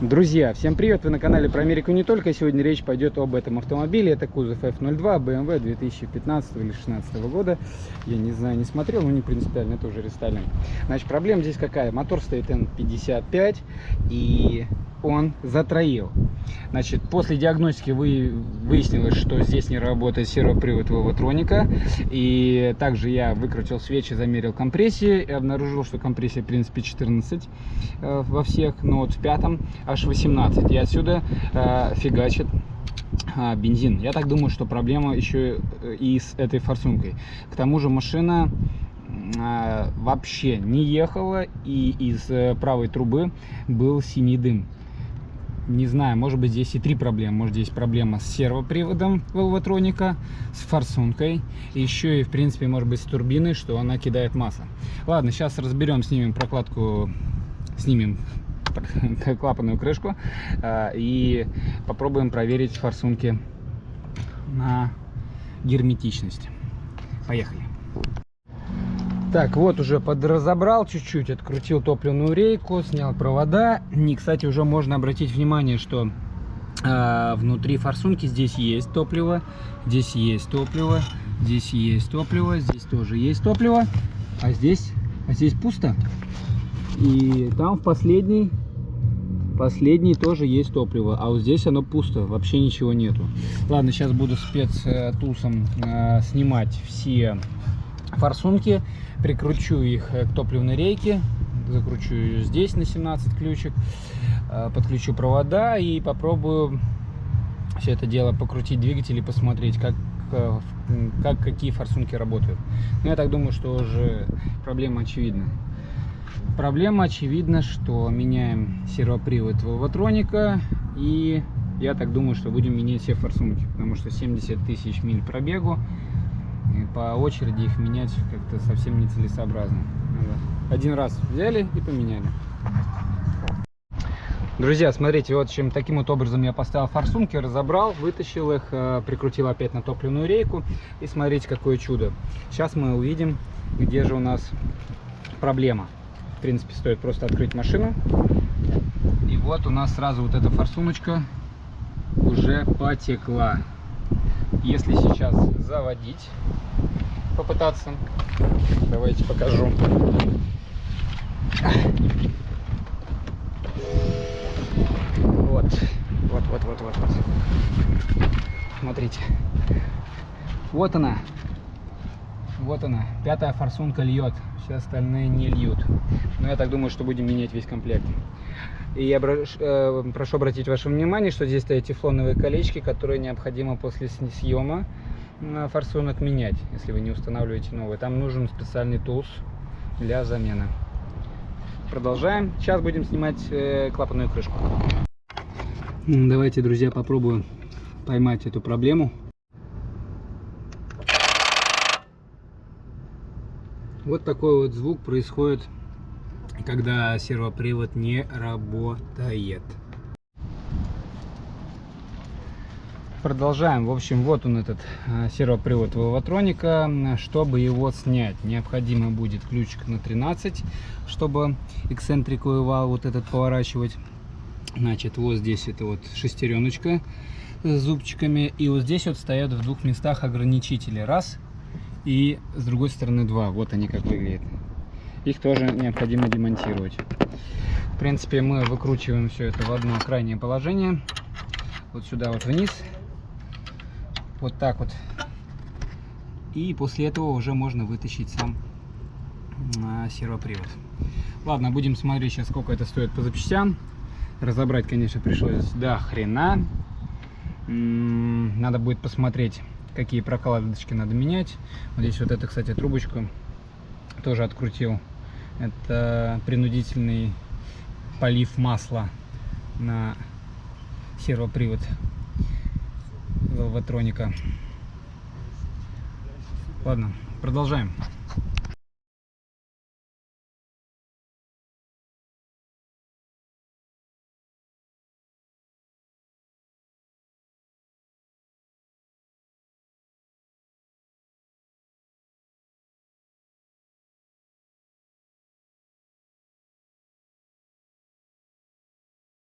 Друзья, всем привет! Вы на канале про Америку не только. Сегодня речь пойдет об этом автомобиле. Это кузов F02 BMW 2015 или 2016 года. Я не знаю, не смотрел, но не принципиально, это уже рестайлинг. Значит, проблема здесь какая? Мотор стоит N55 и он затроил. Значит, после диагностики выяснилось, что здесь не работает сервопривод Volvotronic. И также я выкрутил свечи, замерил компрессии и обнаружил, что компрессия в принципе 14 во всех, но вот в пятом аж 18. И отсюда фигачит бензин. Я так думаю, что проблема еще и с этой форсункой. К тому же машина вообще не ехала, и из правой трубы был синий дым. Не знаю, может быть здесь и три проблемы. Может здесь проблема с сервоприводом Volvotronic, с форсункой, еще и в принципе может быть с турбиной, что она кидает масло. Ладно, сейчас разберем, снимем прокладку, снимем клапанную крышку и попробуем проверить форсунки на герметичность. Поехали. Так, вот уже подразобрал чуть-чуть, открутил топливную рейку, снял провода. И, кстати, уже можно обратить внимание, что внутри форсунки здесь есть топливо, здесь есть топливо, здесь есть топливо, здесь тоже есть топливо, а здесь пусто. И там в последней тоже есть топливо, а вот здесь оно пусто, вообще ничего нету. Ладно, сейчас буду спецтулсом снимать все форсунки, прикручу их к топливной рейке, закручу ее здесь на 17 ключик, подключу провода и попробую все это дело покрутить двигатель и посмотреть, какие форсунки работают. Но я так думаю, что уже проблема очевидна. Проблема очевидна, что меняем сервопривод Volvotronic, и я так думаю, что будем менять все форсунки, потому что 70 тысяч миль пробегу, и по очереди их менять как-то совсем нецелесообразно. Один раз взяли и поменяли. Друзья, смотрите, вот таким вот образом я поставил форсунки, разобрал, вытащил их, прикрутил опять на топливную рейку, и смотрите, какое чудо. Сейчас мы увидим, где же у нас проблема. В принципе, стоит просто открыть машину, и вот у нас сразу вот эта форсуночка уже потекла. Если сейчас заводить, попытаться, давайте покажу. Вот. Смотрите, вот она, пятая форсунка льет, все остальные не льют. Но я так думаю, что будем менять весь комплект. И я прошу обратить ваше внимание, что здесь стоят тефлоновые колечки, которые необходимо после съема форсунок менять, если вы не устанавливаете новые. Там нужен специальный тулс для замены. Продолжаем. Сейчас будем снимать клапанную крышку. Давайте, друзья, попробуем поймать эту проблему. Вот такой вот звук происходит, когда сервопривод не работает. Продолжаем. В общем, вот он, этот сервопривод Volvotronic. Чтобы его снять, необходимо будет ключик на 13, чтобы эксцентриковый вал вот этот поворачивать. Значит, вот здесь это вот шестереночка с зубчиками, и вот здесь вот стоят в двух местах ограничители. Раз, и с другой стороны два. Вот они как выглядят. Их тоже необходимо демонтировать. В принципе, мы выкручиваем все это в одно крайнее положение. Вот сюда вот вниз. Вот так вот. И после этого уже можно вытащить сам сервопривод. Ладно, будем смотреть сейчас, сколько это стоит по запчастям. Разобрать, конечно, пришлось до хрена. Надо будет посмотреть, какие прокладочки надо менять. Вот здесь вот это, кстати, трубочку тоже открутил. Это принудительный полив масла на сервопривод Volvotronic. Ладно, продолжаем.